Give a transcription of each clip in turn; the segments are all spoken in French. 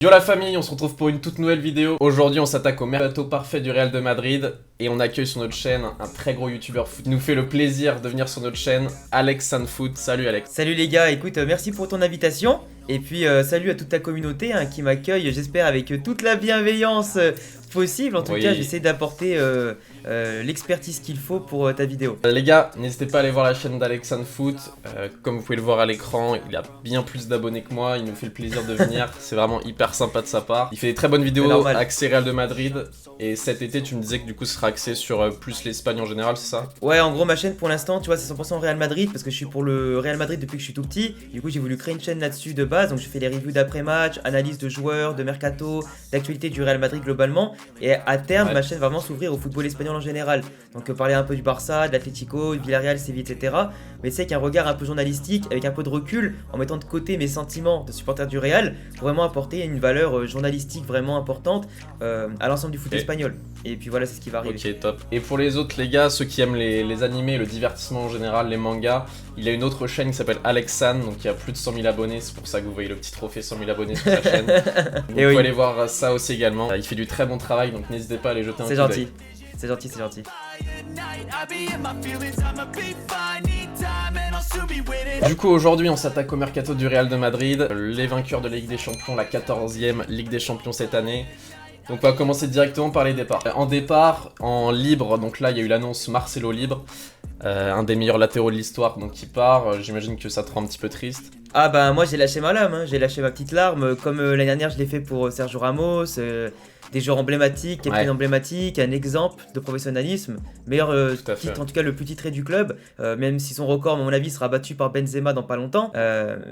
Yo la famille, on se retrouve pour une toute nouvelle vidéo. Aujourd'hui on s'attaque au mercato parfait du Real de Madrid et on accueille sur notre chaîne un très gros youtubeur foot. Il nous fait le plaisir de venir sur notre chaîne, Alex Sanfoot. Salut Alex. Salut les gars, écoute, merci pour ton invitation. Et puis salut à toute ta communauté qui m'accueille, j'espère avec toute la bienveillance possible. En tout cas, j'essaie d'apporter l'expertise qu'il faut pour ta vidéo. Les gars, n'hésitez pas à aller voir la chaîne d'Alex Sanfoot. Comme vous pouvez le voir à l'écran, il a bien plus d'abonnés que moi. Il nous fait le plaisir de venir. C'est vraiment hyper sympa de sa part. Il fait des très bonnes vidéos axées Real de Madrid. Et cet été, tu me disais que du coup, ce sera axé sur plus l'Espagne en général, c'est ça? Ouais, en gros, ma chaîne pour l'instant, tu vois, c'est 100% Real Madrid parce que je suis pour le Real Madrid depuis que je suis tout petit. Du coup, j'ai voulu créer une chaîne là-dessus de base. Donc, je fais des reviews d'après-match, analyse de joueurs, de mercato, d'actualité du Real Madrid globalement. Et à terme, ma chaîne va vraiment s'ouvrir au football espagnol en général. Donc, parler un peu du Barça, de l'Atlético, du Villarreal, Séville, etc. Mais c'est qu'un regard un peu journalistique, avec un peu de recul, en mettant de côté mes sentiments de supporter du Real, pour vraiment apporter une valeur journalistique vraiment importante à l'ensemble du foot espagnol. Et puis voilà, c'est ce qui va arriver. Ok, top. Et pour les autres, les gars, ceux qui aiment les animés, le divertissement en général, les mangas, il a une autre chaîne qui s'appelle Alex San, donc il y a plus de 100 000 abonnés, c'est pour ça que vous voyez le petit trophée 100 000 abonnés sur sa chaîne. Vous pouvez aller voir ça aussi également. Il fait du très bon travail, donc n'hésitez pas à aller jeter un coup d'œil. C'est gentil. C'est gentil, c'est gentil. Du coup aujourd'hui on s'attaque au mercato du Real de Madrid, les vainqueurs de la Ligue des Champions, la 14e Ligue des Champions cette année. Donc on va commencer directement par les départs. En départ, en libre, donc là il y a eu l'annonce Marcelo libre, un des meilleurs latéraux de l'histoire donc qui part, j'imagine que ça te rend un petit peu triste. Ah bah moi j'ai lâché ma lame, j'ai lâché ma petite larme, comme l'année dernière je l'ai fait pour Sergio Ramos, des joueurs emblématiques, capitaine emblématique, un exemple de professionnalisme, meilleur titre, en tout cas le plus titré du club, même si son record à mon avis sera battu par Benzema dans pas longtemps,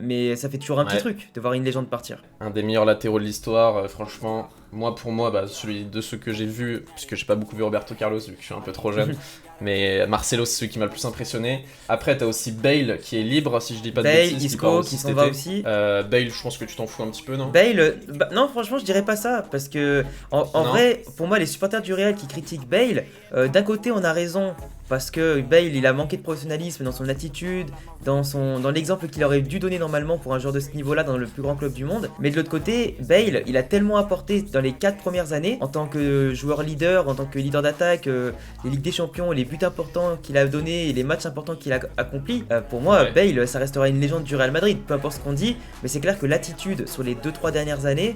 mais ça fait toujours un petit truc de voir une légende partir. Un des meilleurs latéraux de l'histoire, franchement, pour moi, celui de ceux que j'ai vus, puisque j'ai pas beaucoup vu Roberto Carlos vu que je suis un peu trop jeune, mais Marcelo c'est celui qui m'a le plus impressionné. Après t'as aussi Bale qui est libre si je dis pas de bêtises. Bale, Isco qui s'en va aussi. Bale je pense que tu t'en fous un petit peu, non? Bale, non franchement je dirais pas ça, parce que en vrai, pour moi les supporters du Real qui critiquent Bale, d'un côté on a raison, parce que Bale il a manqué de professionnalisme dans son attitude, dans l'exemple qu'il aurait dû donner normalement pour un joueur de ce niveau là dans le plus grand club du monde. Mais de l'autre côté, Bale il a tellement apporté dans les 4 premières années en tant que joueur leader, en tant que leader d'attaque, les Ligues des Champions, les buts importants qu'il a donnés et les matchs importants qu'il a accomplis. Pour moi Bale ça restera une légende du Real Madrid, peu importe ce qu'on dit, mais c'est clair que l'attitude sur les 2-3 dernières années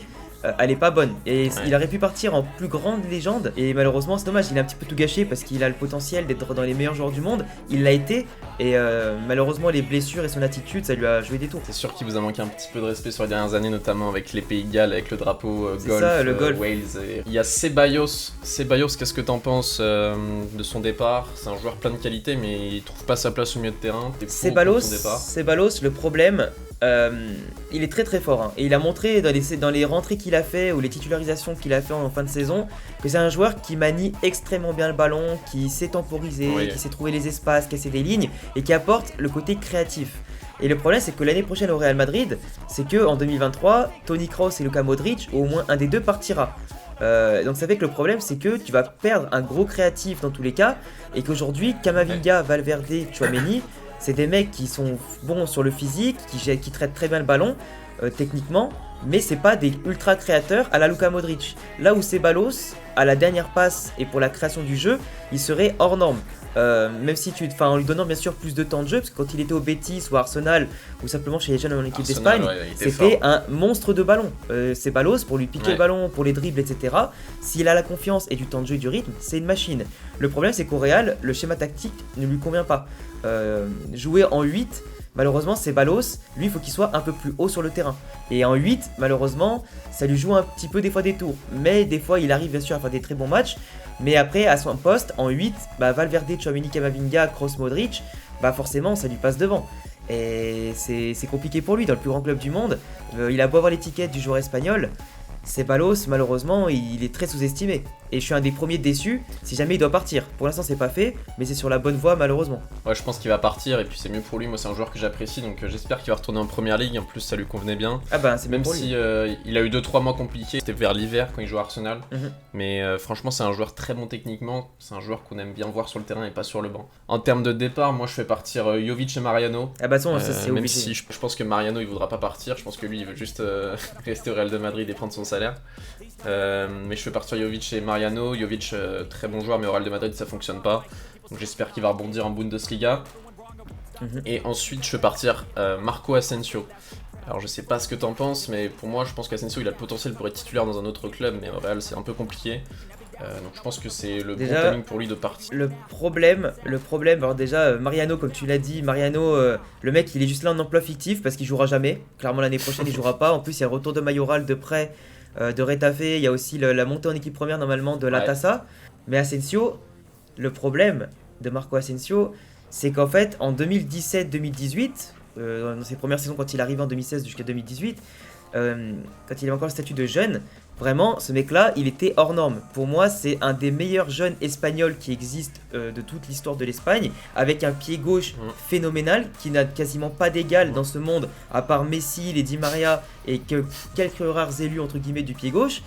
elle est pas bonne et il aurait pu partir en plus grande légende et malheureusement c'est dommage, il a un petit peu tout gâché parce qu'il a le potentiel d'être dans les meilleurs joueurs du monde, il l'a été et malheureusement les blessures et son attitude ça lui a joué des tours. C'est sûr qu'il vous a manqué un petit peu de respect sur les dernières années, notamment avec les Pays de Galles, avec le drapeau golf, Wales il y a Ceballos, qu'est-ce que t'en penses de son départ? C'est un joueur plein de qualité mais il trouve pas sa place au milieu de terrain. Ceballos, le problème il est très très fort et il a montré dans les rentrées qu'il a fait ou les titularisations qu'il a fait en fin de saison que c'est un joueur qui manie extrêmement bien le ballon, qui sait temporiser, qui sait trouver les espaces, casser des lignes et qui apporte le côté créatif. Et le problème c'est que l'année prochaine au Real Madrid, c'est que en 2023, Toni Kroos et Luka Modric, au moins un des deux partira. Donc ça fait que le problème c'est que tu vas perdre un gros créatif dans tous les cas et qu'aujourd'hui Camavinga, Valverde, Tchouaméni, c'est des mecs qui sont bons sur le physique, qui traitent très bien le ballon techniquement, mais c'est pas des ultra créateurs à la Luka Modric. Là où Ceballos, à la dernière passe et pour la création du jeu, il serait hors norme. Même si en lui donnant bien sûr plus de temps de jeu, parce que quand il était au Betis ou à Arsenal ou simplement chez les jeunes en équipe d'Espagne, c'était un monstre de ballon. Ceballos, pour lui piquer le ballon, pour les dribbles, etc. S'il a la confiance et du temps de jeu et du rythme, c'est une machine. Le problème c'est qu'au Real, le schéma tactique ne lui convient pas. Jouer en 8, malheureusement Ceballos, lui il faut qu'il soit un peu plus haut sur le terrain. Et en 8, malheureusement, ça lui joue un petit peu des fois des tours. Mais des fois il arrive bien sûr à faire des très bons matchs. Mais après à son poste, en 8, Valverde, Tchouaméni, Camavinga, Kroos, Modric, forcément ça lui passe devant. Et c'est compliqué pour lui dans le plus grand club du monde. Il a beau avoir l'étiquette du joueur espagnol, Ceballos, malheureusement, il est très sous-estimé. Et je suis un des premiers déçus si jamais il doit partir. Pour l'instant, c'est pas fait, mais c'est sur la bonne voie, malheureusement. Ouais, je pense qu'il va partir et puis c'est mieux pour lui. Moi, c'est un joueur que j'apprécie, donc j'espère qu'il va retourner en première ligue. En plus, ça lui convenait bien. Ah bah, c'est Même pour lui. si il a eu 2-3 mois compliqués, c'était vers l'hiver quand il jouait à Arsenal. Mais franchement, c'est un joueur très bon techniquement. C'est un joueur qu'on aime bien voir sur le terrain et pas sur le banc. En termes de départ, moi, je fais partir Jovic et Mariano. Ah bah, ça, c'est Même obligé. si je pense que Mariano, il voudra pas partir. Je pense que lui, il veut juste rester au Real de Madrid et prendre son salaire. Mais je fais partir Jovic et Mariano. Jovic, très bon joueur, mais au Real de Madrid, ça fonctionne pas. Donc j'espère qu'il va rebondir en Bundesliga. Et ensuite, je fais partir Marco Asensio. Alors je sais pas ce que t'en penses, mais pour moi, je pense qu'Asensio, il a le potentiel pour être titulaire dans un autre club, mais au Real, c'est un peu compliqué. Donc je pense que c'est le bon timing pour lui de partir. Le problème, alors déjà, Mariano, comme tu l'as dit, Mariano, le mec, il est juste là en emploi fictif parce qu'il jouera jamais. Clairement, l'année prochaine, il jouera pas. En plus, il y a le retour de Mayoral de prêt de Retafe. Il y a aussi la montée en équipe première, normalement, de la Tassa. Mais Asensio, le problème de Marco Asensio, c'est qu'en fait, en 2017-2018, dans ses premières saisons, quand il arrivait en 2016 jusqu'à 2018, quand il avait encore le statut de jeune, vraiment, ce mec-là, il était hors norme. Pour moi, c'est un des meilleurs jeunes espagnols qui existent de toute l'histoire de l'Espagne, avec un pied gauche phénoménal, qui n'a quasiment pas d'égal dans ce monde, à part Messi, les Di Maria, et que quelques rares élus, entre guillemets, du pied gauche.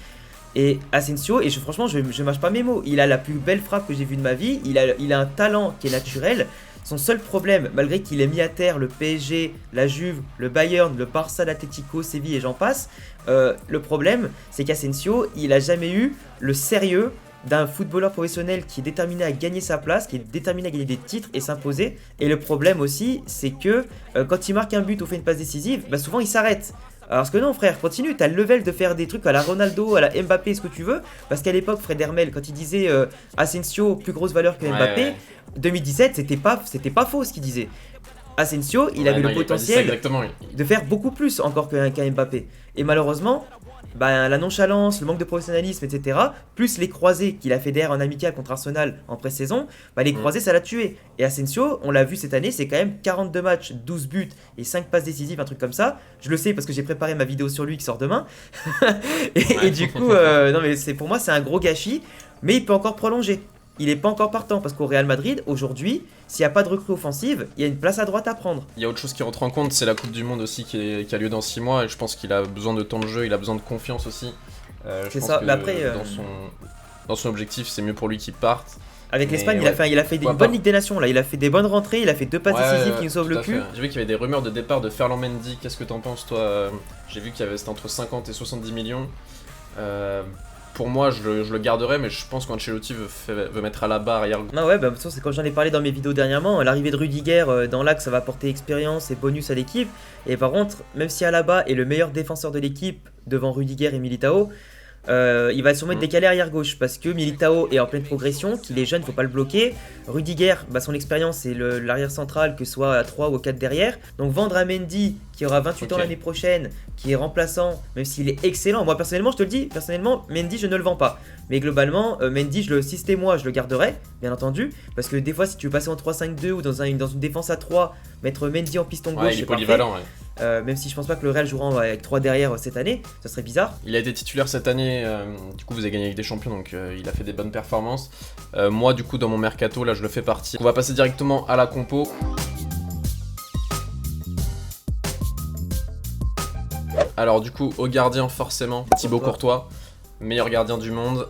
Et Asensio, et franchement, je mâche pas mes mots, il a la plus belle frappe que j'ai vue de ma vie, il a un talent qui est naturel. Son seul problème, malgré qu'il ait mis à terre le PSG, la Juve, le Bayern, le Barça, l'Atlético, Séville et j'en passe, le problème, c'est qu'Asensio, il a jamais eu le sérieux d'un footballeur professionnel qui est déterminé à gagner sa place, qui est déterminé à gagner des titres et s'imposer. Et le problème aussi, c'est que quand il marque un but ou fait une passe décisive, bah souvent il s'arrête. Alors que non frère, continue, t'as le level de faire des trucs à la Ronaldo, à la Mbappé, ce que tu veux. Parce qu'à l'époque, Fred Hermel, quand il disait Asensio, plus grosse valeur que Mbappé, 2017, c'était pas faux ce qu'il disait. Asensio, il avait le potentiel de faire beaucoup plus encore qu'un Mbappé. Et malheureusement, bah, la nonchalance, le manque de professionnalisme, etc., plus les croisés qu'il a fait derrière en amical contre Arsenal en pré-saison, bah, les croisés, ça l'a tué. Et Asensio, on l'a vu cette année, c'est quand même 42 matchs, 12 buts et 5 passes décisives, un truc comme ça. Je le sais parce que j'ai préparé ma vidéo sur lui qui sort demain. et du coup, non mais pour moi, c'est un gros gâchis, mais il peut encore prolonger. Il n'est pas encore partant parce qu'au Real Madrid, aujourd'hui, s'il n'y a pas de recrue offensive, il y a une place à droite à prendre. Il y a autre chose qui rentre en compte, c'est la Coupe du Monde aussi qui a lieu dans 6 mois et je pense qu'il a besoin de temps de jeu, il a besoin de confiance aussi. C'est ça, mais après. Dans son objectif, c'est mieux pour lui qu'il parte. Avec l'Espagne, il a fait une bonne Ligue des Nations là, il a fait des bonnes rentrées, il a fait 2 passes décisives qui nous sauvent le cul. J'ai vu qu'il y avait des rumeurs de départ de Ferland Mendy, qu'est-ce que t'en penses toi? J'ai vu qu'il y avait c'était entre 50 et 70 millions. Pour moi, je le garderai, mais je pense qu'Ancelotti veut mettre à la barre hier. Ah ouais, bah de toute façon, c'est comme j'en ai parlé dans mes vidéos dernièrement, l'arrivée de Rudiger dans l'axe, ça va apporter expérience et bonus à l'équipe. Et par contre, même si Alaba est le meilleur défenseur de l'équipe devant Rudiger et Militao, il va sûrement être décalé arrière gauche parce que Militao est en pleine progression, qu'il est jeune, faut pas le bloquer. Rudiger, bah son expérience c'est l'arrière central, que ce soit à 3 ou à 4 derrière. Donc vendre à Mendy qui aura 28 ans l'année prochaine, qui est remplaçant, même s'il est excellent. Moi personnellement, je te le dis, Mendy je ne le vends pas. Mais globalement, Mendy, si c'était moi, je le garderais, bien entendu. Parce que des fois, si tu veux passer en 3-5-2 ou dans une défense à 3, mettre Mendy en piston gauche, il est polyvalent, même si je pense pas que le Real jouera avec 3 derrière cette année, ça serait bizarre. Il a été titulaire cette année, du coup vous avez gagné avec des champions, donc il a fait des bonnes performances. Moi du coup dans mon mercato, là je le fais partie. On va passer directement à la compo. Alors du coup au gardien forcément, Thibaut Courtois. Meilleur gardien du monde,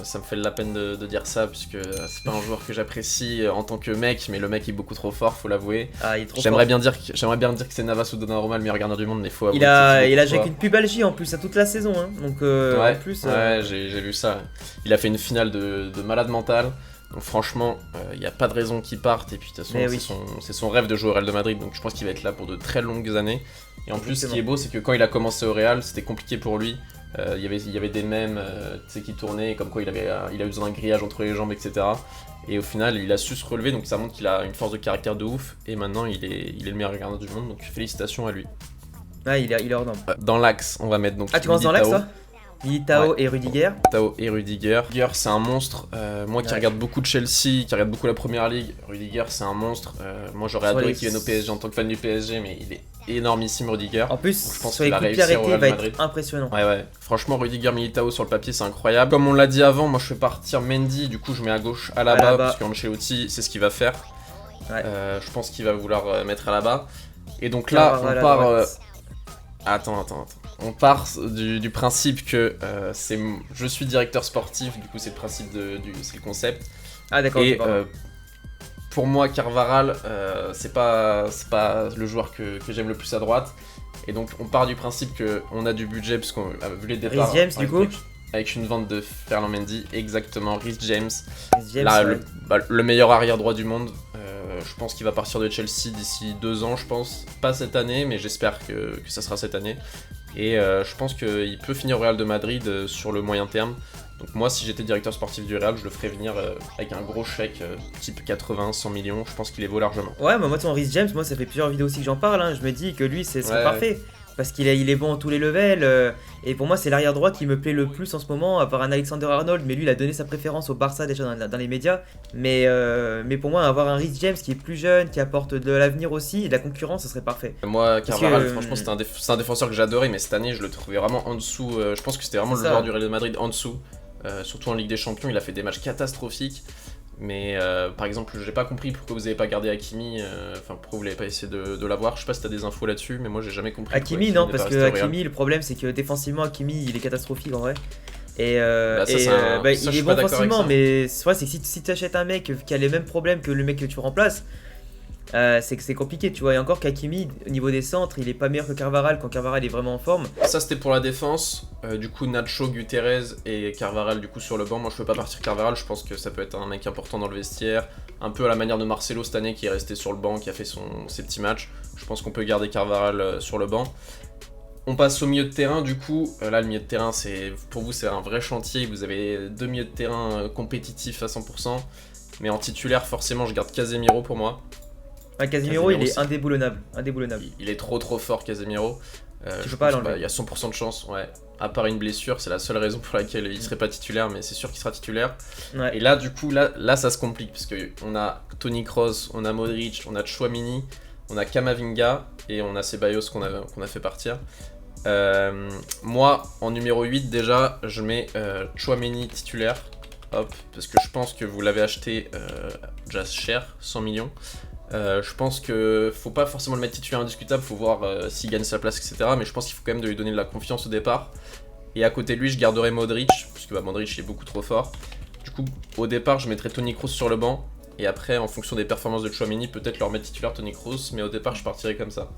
ça me fait de la peine de dire ça puisque c'est pas un joueur que j'apprécie en tant que mec, mais le mec est beaucoup trop fort, faut l'avouer. Ah, il est trop j'aimerais fort. Bien dire que c'est Navas ou Donnarumma le meilleur gardien du monde, mais faut avouer. Il a joué avec une pubalgie en plus à toute la saison, hein. Donc en plus. Ouais, j'ai vu ça. Il a fait une finale de malade mental. Donc franchement, il n'y a pas de raison qu'il parte. Et puis de toute façon, c'est son rêve de jouer au Real de Madrid. Donc je pense qu'il va être là pour de très longues années. Et en plus, ce qui est beau, c'est que quand il a commencé au Real, c'était compliqué pour lui. Il y avait des mèmes qui tournaient, comme quoi il a eu besoin d'un grillage entre les jambes, etc. Et au final, il a su se relever. Donc ça montre qu'il a une force de caractère de ouf. Et maintenant, il est le meilleur gardien du monde. Donc félicitations à lui. Ah, il est hors norme. Dans l'axe, on va mettre donc. Ah, tu commences dans l'axe, toi ? Militao Ouais. et Rudiger. Tao et Rudiger. Rudiger, c'est un monstre. Moi qui Ouais. regarde beaucoup de Chelsea, qui regarde beaucoup la Première Ligue, Rudiger, c'est un monstre. Moi, j'aurais Sur adoré les- qu'il vienne au PSG en tant que fan du PSG, mais il est énormissime, Rudiger. En plus, Donc, je pense sur les qu'il a coups de pied réussi au arrêtés, Real il va Madrid. être impressionnant. Ouais. Franchement, Rudiger, Militao sur le papier, c'est incroyable. Comme on l'a dit avant, moi je fais partir Mendy, du coup je mets à gauche Alaba, Alaba. parce qu'Ancelotti, c'est ce qu'il va faire. Ouais. Je pense qu'il va vouloir mettre Alaba. Et donc là, Carvajal on à part. droite. Attends. On part du principe que je suis directeur sportif, du coup c'est le principe c'est le concept. Ah d'accord, Et ok, pardon. pour moi, Carvajal, c'est pas le joueur que j'aime le plus à droite. Et donc on part du principe qu'on a du budget, parce qu'on a vu les départs. Reece James, du coup Avec une vente de Ferland Mendy, exactement, Reece James. James, Là, ouais. le meilleur arrière droit du monde. Je pense qu'il va partir de Chelsea d'ici 2 ans, je pense. Pas cette année, mais j'espère que ça sera cette année. Et je pense qu'il peut finir au Real de Madrid sur le moyen terme. Donc moi, si j'étais directeur sportif du Real, je le ferais venir avec un gros chèque, type 80, 100 millions. Je pense qu'il est vaut largement. Ouais, mais moi, ton Reece James, moi, ça fait plusieurs vidéos aussi que j'en parle. Hein. Je me dis que lui, c'est Ouais. parfait. Parce qu'il il est bon à tous les levels. Et pour moi, c'est l'arrière droit qui me plaît le plus en ce moment, à part un Alexander Arnold. Mais lui, il a donné sa préférence au Barça déjà dans les médias. Mais pour moi, avoir un Reece James qui est plus jeune, qui apporte de l'avenir aussi, et de la concurrence, ce serait parfait. Moi, Parce Carvajal, que, franchement, c'est un défenseur que j'adorais, mais cette année, je le trouvais vraiment en dessous. Je pense que c'était vraiment C'est le ça. joueur du Real de Madrid en dessous. Surtout en Ligue des Champions, il a fait des matchs catastrophiques. Mais par exemple, j'ai pas compris pourquoi vous avez pas gardé Hakimi, pourquoi vous l'avez pas essayé de l'avoir. Je sais pas si t'as des infos là-dessus, mais moi j'ai jamais compris. pourquoi Hakimi, non, n'est parce pas que resté au Real. Hakimi, le problème, c'est que défensivement, Hakimi, il est catastrophique en vrai. Et, Bah, ça, et, c'est un- ça, je il suis est pas bon d'accord avec offensivement, ça. mais c'est que si tu achètes un mec qui a les mêmes problèmes que le mec que tu remplaces, c'est que c'est compliqué, tu vois. Et encore qu'Hakimi, au niveau des centres, il est pas meilleur que Carvajal quand Carvajal est vraiment en forme. Ça c'était pour la défense. Du coup, Nacho, Guterres et Carvajal du coup sur le banc. Moi je peux pas partir Carvajal, je pense que ça peut être un mec important dans le vestiaire. Un peu à la manière de Marcelo cette année qui est resté sur le banc, qui a fait ses petits matchs. Je pense qu'on peut garder Carvajal sur le banc. On passe au milieu de terrain, du coup, là le milieu de terrain, pour vous c'est un vrai chantier, vous avez 2 milieux de terrain compétitifs à 100%, mais en titulaire forcément je garde Casemiro pour moi. Ouais, Casemiro, il est c'est- indéboulonnable. Il est trop fort Casemiro. Tu Je peux pas pense l'enlever. Il y a 100% de chance, ouais. À part une blessure, c'est la seule raison pour laquelle il serait pas titulaire, mais c'est sûr qu'il sera titulaire. Ouais. Et là du coup, là ça se complique, parce qu'on a Toni Kroos, on a Modric, on a Tchouaméni, on a Camavinga, et on a Ceballos qu'on a fait partir. Moi, en numéro 8, déjà, je mets Tchouaméni titulaire. Hop, parce que je pense que vous l'avez acheté déjà cher, 100 millions. Je pense que faut pas forcément le mettre titulaire indiscutable, faut voir s'il gagne sa place, etc. Mais je pense qu'il faut quand même de lui donner de la confiance au départ. Et à côté de lui, je garderai Modric, parce que Modric il est beaucoup trop fort. Du coup, au départ, je mettrai Toni Kroos sur le banc. Et après, en fonction des performances de Tchouaméni, peut-être leur mettre titulaire Toni Kroos. Mais au départ, je partirai comme ça.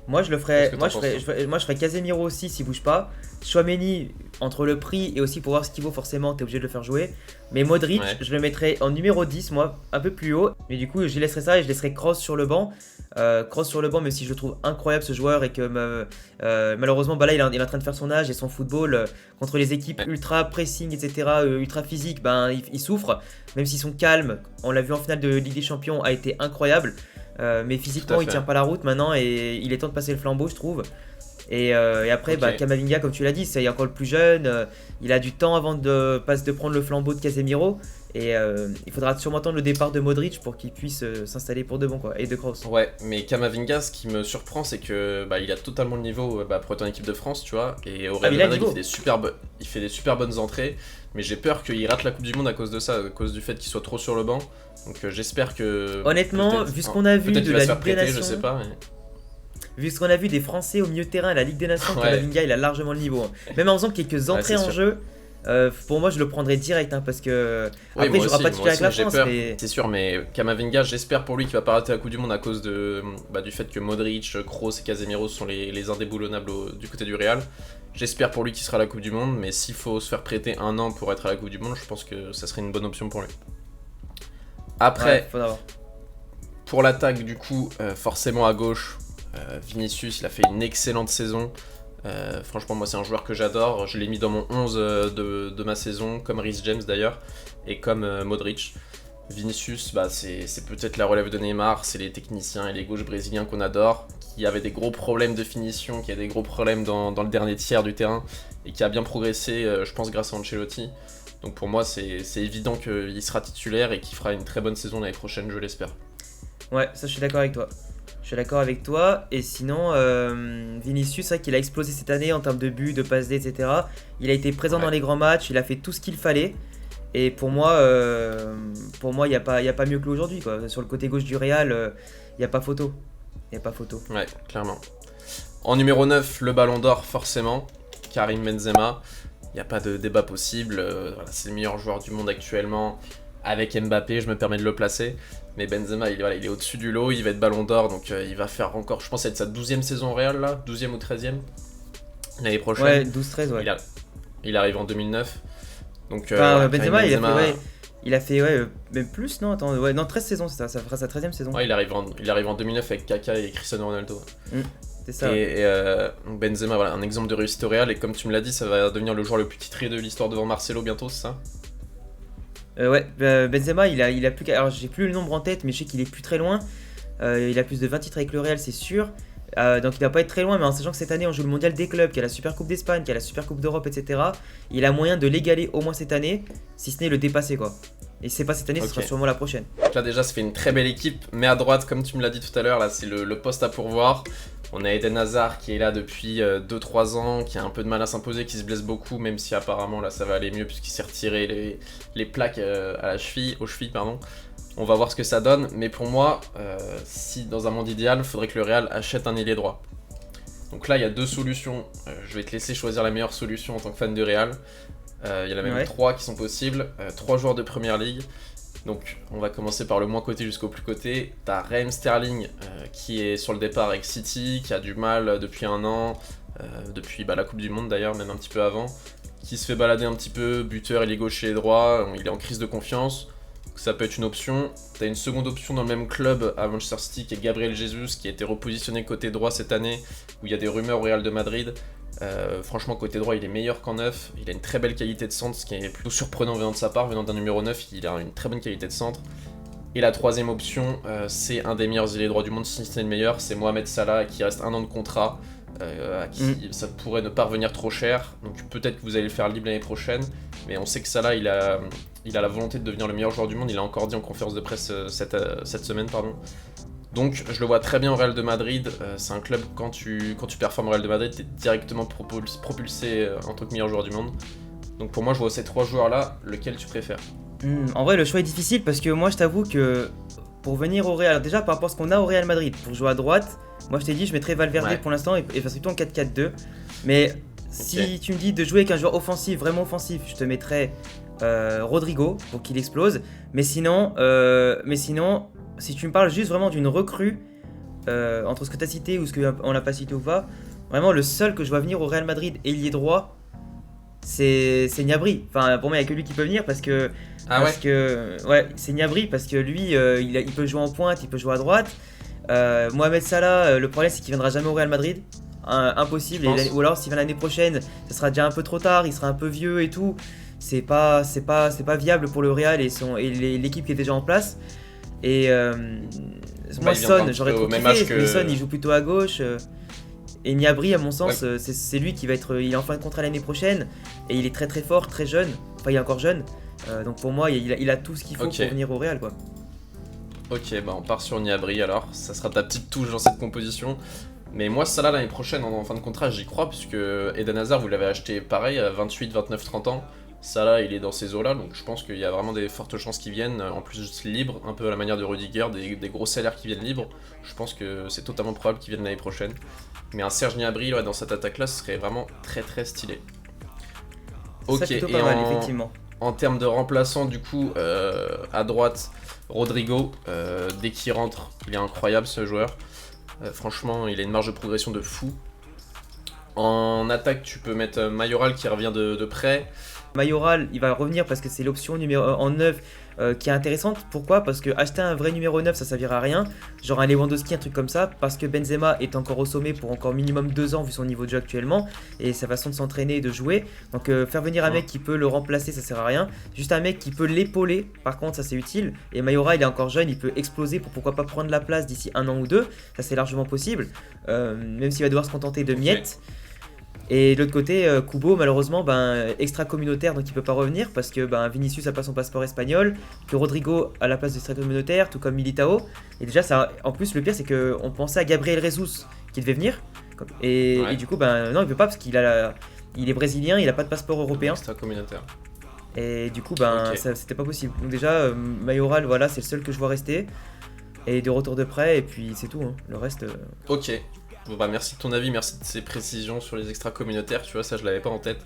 Moi je le ferais, Qu'est-ce que moi je ferais Casemiro aussi s'il bouge pas. Chouameni entre le prix et aussi pour voir ce qu'il vaut forcément, t'es obligé de le faire jouer. Mais Modric, Ouais. je le mettrais en numéro 10 moi, un peu plus haut. Mais du coup je laisserai ça et je laisserai Kroos sur le banc. Kroos sur le banc, même si je le trouve incroyable ce joueur et que malheureusement là il est en train de faire son âge et son football contre les équipes ultra pressing etc, ultra physique, il souffre. Même si son calme, on l'a vu en finale de Ligue des Champions, a été incroyable. Mais physiquement Tout à il fait. tient pas la route maintenant et il est temps de passer le flambeau je trouve. Et après Ok. Camavinga comme tu l'as dit c'est encore le plus jeune, il a du temps avant de prendre le flambeau de Casemiro et il faudra sûrement attendre le départ de Modric pour qu'il puisse s'installer pour de bon quoi, et de Kroos. Ouais, mais Camavinga, ce qui me surprend, c'est que il a totalement le niveau pour être en équipe de France, tu vois. Et au Real il de a le Madrid, niveau. il fait des super bonnes entrées. Mais j'ai peur qu'il rate la Coupe du Monde à cause de ça, à cause du fait qu'il soit trop sur le banc. Donc j'espère que. Honnêtement, peut-être- vu ce qu'on a vu peut-être de qu'il va la se faire Ligue des prêter, je Nations, sais pas. Mais... vu ce qu'on a vu des Français au milieu de terrain à la Ligue des Nations, Ouais. Camavinga il a largement le niveau. Hein. Même en faisant quelques entrées c'est en sûr. jeu, pour moi je le prendrais direct parce que Oui, après moi je aussi, pas moi titulaire avec aussi, la j'ai France peur. mais C'est sûr, mais Camavinga, j'espère pour lui qu'il va pas rater la Coupe du Monde à cause du fait que Modric, Kroos et Casemiro sont les indéboulonnables du côté du Real. J'espère pour lui qu'il sera à la Coupe du Monde, mais s'il faut se faire prêter 1 an pour être à la Coupe du Monde, je pense que ça serait une bonne option pour lui. Après, ouais, faudra voir. pour l'attaque, du coup, forcément à gauche, Vinicius, il a fait une excellente saison. Franchement, moi, c'est un joueur que j'adore. Je l'ai mis dans mon 11 de ma saison, comme Reece James d'ailleurs, et comme Modric. Vinicius, bah, c'est peut-être la relève de Neymar, c'est les techniciens et les gauches brésiliens qu'on adore, qui avaient des gros problèmes de finition, qui avaient des gros problèmes dans le dernier tiers du terrain, et qui a bien progressé, je pense, grâce à Ancelotti. Donc pour moi, c'est évident qu'il sera titulaire et qu'il fera une très bonne saison l'année prochaine, je l'espère. Ouais, ça je suis d'accord avec toi. Je suis d'accord avec toi. Et sinon, Vinicius, c'est vrai qu'il a explosé cette année en termes de buts, de passes D, etc. Il a été présent dans les grands matchs, il a fait tout ce qu'il fallait. Et pour moi, il n'y a pas mieux que lui aujourd'hui, quoi. Sur le côté gauche du Real, il n'y a pas photo. Il n'y a pas photo. Ouais, clairement. En numéro 9, le Ballon d'Or, forcément. Karim Benzema. Il n'y a pas de débat possible. Voilà, c'est le meilleur joueur du monde actuellement. Avec Mbappé, je me permets de le placer. Mais Benzema, il est au-dessus du lot. Il va être Ballon d'Or. Donc il va faire encore, je pense, être sa 12e saison au Real, là. 12e ou 13e. L'année prochaine. Ouais, 12-13, ouais. Il arrive en 2009. Donc, Benzema, il a fait même plus, non? Attends, ouais, non, 13 saisons, ça fera sa 13e saison. Ouais, il arrive en 2009 avec Kaka et Cristiano Ronaldo. C'est ça. Et Benzema, voilà, un exemple de réussite au Real. Et comme tu me l'as dit, ça va devenir le joueur le plus titré de l'histoire devant Marcelo bientôt, c'est ça? Ouais, Benzema, il a plus qu'à. Alors, j'ai plus le nombre en tête, mais je sais qu'il est plus très loin. Il a plus de 20 titres avec le Real, c'est sûr. Donc il va pas être très loin, mais en sachant que cette année on joue le mondial des clubs, qu'il y a la Super Coupe d'Espagne, qu'il y a la Super Coupe d'Europe, etc. Il a moyen de l'égaler au moins cette année, si ce n'est le dépasser, quoi. Et si c'est pas cette année, ce sera sûrement la prochaine. Donc là déjà ça fait une très belle équipe, mais à droite, comme tu me l'as dit tout à l'heure, là c'est le poste à pourvoir. On a Eden Hazard qui est là depuis 2-3 ans, qui a un peu de mal à s'imposer, qui se blesse beaucoup, même si apparemment là ça va aller mieux puisqu'il s'est retiré les plaques aux chevilles, pardon. On va voir ce que ça donne, mais pour moi, si dans un monde idéal, il faudrait que le Real achète un ailier droit. Donc là, il y a deux solutions. Je vais te laisser choisir la meilleure solution en tant que fan de Real. Il y en a même 3 qui sont possibles. 3 joueurs de Première Ligue. Donc on va commencer par le moins coté jusqu'au plus coté. T'as Raheem Sterling qui est sur le départ avec City, qui a du mal depuis un an, depuis la Coupe du Monde d'ailleurs, même un petit peu avant, qui se fait balader un petit peu, buteur, il est gauche et droit, il est en crise de confiance. Ça peut être une option. Tu as une seconde option dans le même club à Manchester City qui est Gabriel Jesus, qui a été repositionné côté droit cette année, où il y a des rumeurs au Real de Madrid. Franchement, côté droit, il est meilleur qu'en neuf. Il a une très belle qualité de centre, ce qui est plutôt surprenant venant de sa part. Venant d'un numéro 9, il a une très bonne qualité de centre. Et la troisième option, c'est un des meilleurs ailiers droits du monde, si c'est le meilleur, c'est Mohamed Salah, qui reste 1 an de contrat. À qui ça pourrait ne pas revenir trop cher, donc peut-être que vous allez le faire libre l'année prochaine, mais on sait que Salah il a la volonté de devenir le meilleur joueur du monde, il l'a encore dit en conférence de presse cette semaine, pardon. Donc je le vois très bien au Real de Madrid, c'est un club, quand tu performes au Real de Madrid, t'es directement propulsé en tant que meilleur joueur du monde. Donc pour moi je vois ces 3 joueurs là, lequel tu préfères? En vrai le choix est difficile parce que moi je t'avoue que pour venir au Real, déjà par rapport à ce qu'on a au Real Madrid, pour jouer à droite, moi je t'ai dit je mettrais Valverde pour l'instant et faire plutôt en 4-4-2. Mais si tu me dis de jouer avec un joueur offensif, vraiment offensif, je te mettrais Rodrigo pour qu'il explose. Mais sinon, si tu me parles juste vraiment d'une recrue, entre ce que tu as cité ou ce qu'on n'a pas cité ou pas, vraiment le seul que je vois venir au Real Madrid ailier droit, c'est Gnabry. Enfin pour moi il n'y a que lui qui peut venir parce que c'est Gnabry parce que lui il peut jouer en pointe, il peut jouer à droite. Mohamed Salah, le problème c'est qu'il viendra jamais au Real Madrid, impossible. Ou alors s'il vient l'année prochaine, ça sera déjà un peu trop tard, il sera un peu vieux et tout. C'est pas viable pour le Real et l'équipe qui est déjà en place. Et moi Son, j'aurais trop kiffé, mais Son il joue plutôt à gauche. Et Gnabry, à mon sens, c'est lui qui va être. Il est en fin de contrat l'année prochaine et il est très très fort, très jeune. Enfin, il est encore jeune. Donc pour moi, il a tout ce qu'il faut pour venir au Real, quoi. Ok, bah on part sur Gnabry alors. Ça sera ta petite touche dans cette composition. Mais moi, Salah l'année prochaine en fin de contrat, j'y crois, puisque Eden Hazard, vous l'avez acheté pareil à 28, 29, 30 ans. Salah, il est dans ces eaux-là, donc je pense qu'il y a vraiment des fortes chances qu'il vienne. En plus, libre, un peu à la manière de Rudiger, des gros salaires qui viennent libres. Je pense que c'est totalement probable qu'il vienne l'année prochaine. Mais un Serge Gnabry dans cette attaque-là, ce serait vraiment très très stylé. Ok, ça, et mal, effectivement. En termes de remplaçants, du coup, à droite, Rodrigo, dès qu'il rentre, il est incroyable ce joueur. Franchement, il a une marge de progression de fou. En attaque, tu peux mettre Mayoral qui revient de près. Mayoral, il va revenir parce que c'est l'option numéro en 9 qui est intéressante. Pourquoi? Parce que acheter un vrai numéro 9, ça servira à rien. Genre un Lewandowski, un truc comme ça. Parce que Benzema est encore au sommet pour encore minimum 2 ans vu son niveau de jeu actuellement et sa façon de s'entraîner et de jouer. Donc faire venir un mec qui peut le remplacer, ça sert à rien. Juste un mec qui peut l'épauler, par contre, ça c'est utile. Et Mayoral, il est encore jeune, il peut exploser pour pourquoi pas prendre la place d'ici 1 an ou 2. Ça c'est largement possible. Même s'il va devoir se contenter de miettes. Et de l'autre côté, Kubo, malheureusement, extra communautaire, donc il peut pas revenir parce que Vinicius a pas son passeport espagnol, que Rodrigo a la place d'extra communautaire, tout comme Militao. Et déjà, ça, en plus, le pire, c'est qu'on pensait à Gabriel Jesus qui devait venir. Et du coup, non, il peut pas parce qu'il il est brésilien, il a pas de passeport européen. Extra communautaire. Et du coup, c'était pas possible. Donc déjà, Mayoral, voilà, c'est le seul que je vois rester. Et de retour de prêt, et puis c'est tout. Hein. Le reste. Ok. Bon, merci de ton avis, merci de ces précisions sur les extra communautaires, tu vois, ça je l'avais pas en tête.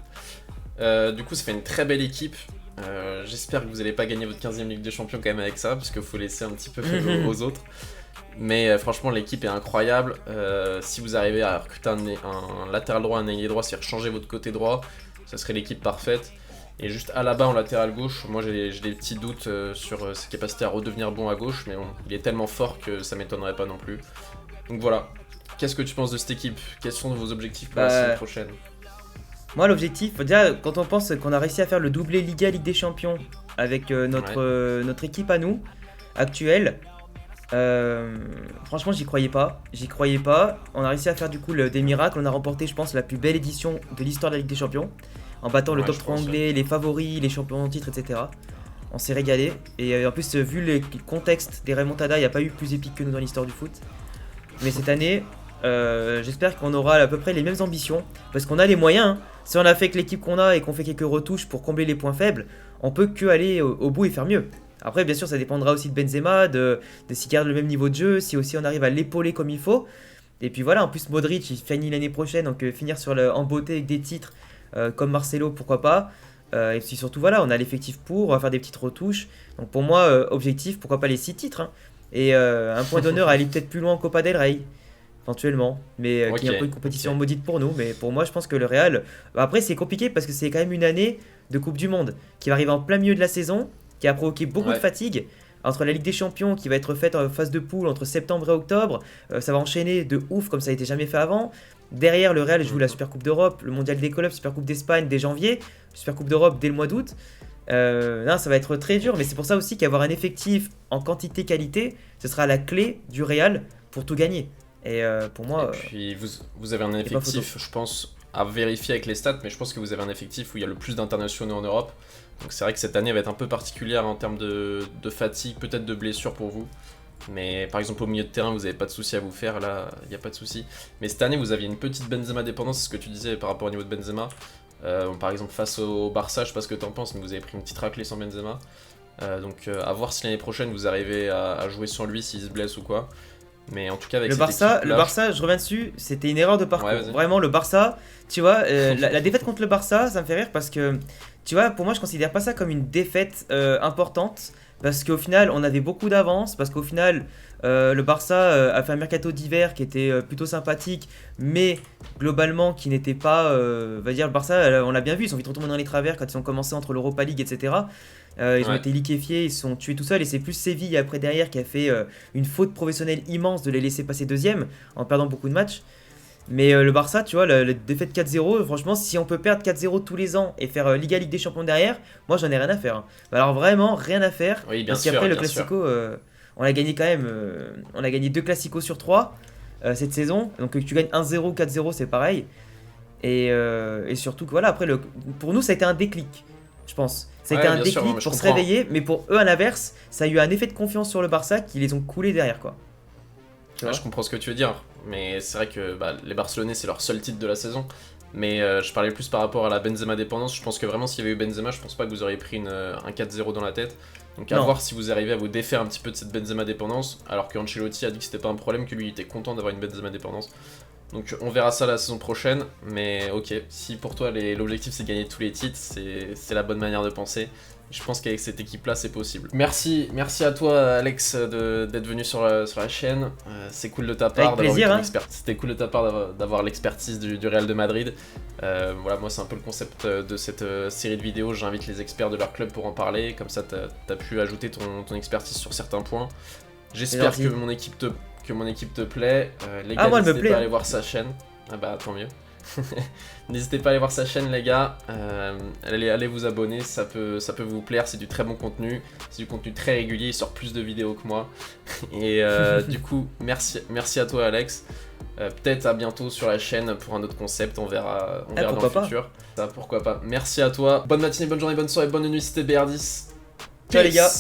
Du coup, ça fait une très belle équipe. J'espère que vous n'allez pas gagner votre 15e Ligue des Champions quand même avec ça, parce qu'il faut laisser un petit peu aux autres. Mais franchement, l'équipe est incroyable. Si vous arrivez à recruter un latéral droit, un ailier droit, c'est-à-dire changer votre côté droit, ça serait l'équipe parfaite. Et juste à la bas en latéral gauche, moi j'ai des petits doutes sur ses capacités à redevenir bon à gauche, mais bon, il est tellement fort que ça m'étonnerait pas non plus. Donc voilà. Qu'est-ce que tu penses de cette équipe? Quels sont vos objectifs pour la saison prochaine? Moi, l'objectif, déjà, quand on pense qu'on a réussi à faire le doublé Liga Ligue des Champions avec notre équipe à nous, actuelle, franchement, j'y croyais pas. On a réussi à faire du coup des miracles. On a remporté, je pense, la plus belle édition de l'histoire de la Ligue des Champions, en battant le top 3 anglais, les favoris, les champions en titre, etc. On s'est régalé. Et en plus, vu le contexte des remontadas, il n'y a pas eu plus épique que nous dans l'histoire du foot. Mais cette année, j'espère qu'on aura à peu près les mêmes ambitions, parce qu'on a les moyens. Hein. Si on a fait que l'équipe qu'on a et qu'on fait quelques retouches pour combler les points faibles, on peut que aller au bout et faire mieux. Après, bien sûr, ça dépendra aussi de Benzema, de s'il garde le même niveau de jeu, si aussi on arrive à l'épauler comme il faut. Et puis voilà, en plus Modric, il finit l'année prochaine, donc finir en beauté avec des titres comme Marcelo, pourquoi pas. Et puis surtout, voilà, on a l'effectif pour, on va faire des petites retouches. Donc pour moi, objectif, pourquoi pas les 6 titres. Hein. Et un point d'honneur à aller peut-être plus loin en Copa del Rey. Éventuellement, mais qui est un peu une compétition maudite pour nous. Mais pour moi, je pense que le Real. Après, c'est compliqué parce que c'est quand même une année de Coupe du Monde qui va arriver en plein milieu de la saison, qui a provoqué beaucoup de fatigue. Entre la Ligue des Champions qui va être faite en phase de poule entre septembre et octobre, ça va enchaîner de ouf comme ça a été jamais fait avant. Derrière, le Real joue la Super Coupe d'Europe, le Mondial des clubs, Super Coupe d'Espagne dès janvier, Super Coupe d'Europe dès le mois d'août. Non, ça va être très dur, mais c'est pour ça aussi qu'avoir un effectif en quantité-qualité, ce sera la clé du Real pour tout gagner. Et pour moi. Et puis vous avez un effectif, je pense, à vérifier avec les stats, mais je pense que vous avez un effectif où il y a le plus d'internationaux en Europe. Donc c'est vrai que cette année va être un peu particulière en termes de fatigue, peut-être de blessures pour vous. Mais par exemple au milieu de terrain, vous n'avez pas de soucis à vous faire, là, il n'y a pas de soucis. Mais cette année, vous aviez une petite Benzema dépendance, c'est ce que tu disais par rapport au niveau de Benzema. Par exemple face au Barça, je sais pas ce que tu en penses, mais vous avez pris une petite raclée sans Benzema. Donc à voir si l'année prochaine vous arrivez à jouer sans lui s'il se blesse ou quoi. Mais en tout cas avec le Barça, je reviens dessus, c'était une erreur de parcours. Vraiment le Barça, tu vois, la défaite contre le Barça, ça me fait rire parce que, tu vois, pour moi je considère pas ça comme une défaite importante. Parce qu'au final, on avait beaucoup d'avance. Parce qu'au final, le Barça a fait un mercato d'hiver qui était plutôt sympathique. Mais globalement, qui n'était pas. Va dire, le Barça, on l'a bien vu, ils sont vite retombés dans les travers quand ils ont commencé entre l'Europa League, etc. Ils ont été liquéfiés, ils se sont tués tout seuls. Et c'est plus Séville après derrière qui a fait une faute professionnelle immense de les laisser passer deuxième en perdant beaucoup de matchs. Mais le Barça, tu vois, la défaite 4-0, franchement, si on peut perdre 4-0 tous les ans et faire Ligue des Champions derrière, moi j'en ai rien à faire. Hein. Alors vraiment, rien à faire. Oui, parce qu'après, le Classico, on a gagné quand même. On a gagné 2 Classicos sur 3 cette saison. Donc que tu gagnes 1-0, 4-0, c'est pareil. Et surtout que voilà, après, pour nous, ça a été un déclic, je pense. Ça a été un déclic pour se réveiller. Mais pour eux, à l'inverse, ça a eu un effet de confiance sur le Barça qui les ont coulés derrière, quoi. Je comprends ce que tu veux dire, mais c'est vrai que les Barcelonais c'est leur seul titre de la saison. Mais je parlais plus par rapport à la Benzema dépendance. Je pense que vraiment s'il y avait eu Benzema, je pense pas que vous auriez pris un 4-0 dans la tête. Donc à voir si vous arrivez à vous défaire un petit peu de cette Benzema dépendance. Alors que Ancelotti a dit que c'était pas un problème, que lui il était content d'avoir une Benzema dépendance. Donc on verra ça la saison prochaine, mais ok, si pour toi l'objectif c'est de gagner tous les titres, c'est la bonne manière de penser. Je pense qu'avec cette équipe-là, c'est possible. Merci à toi, Alex, d'être venu sur la chaîne. C'est cool de ta part d'avoir plaisir, C'était cool de ta part d'avoir l'expertise du Real de Madrid. Voilà, moi, c'est un peu le concept de cette série de vidéos. J'invite les experts de leur club pour en parler. Comme ça, t'as pu ajouter ton expertise sur certains points. J'espère que mon équipe te plaît. Les gars, n'hésitez pas à aller voir sa chaîne. Ah bah, tant mieux. N'hésitez pas à aller voir sa chaîne, les gars. Allez vous abonner, ça peut vous plaire. C'est du très bon contenu, c'est du contenu très régulier. Il sort plus de vidéos que moi. Et du coup, merci à toi, Alex. Peut-être à bientôt sur la chaîne pour un autre concept. On verra dans le futur. Ça, pourquoi pas. Merci à toi. Bonne matinée, bonne journée, bonne soirée, bonne nuit. C'était BR10. Ciao les gars.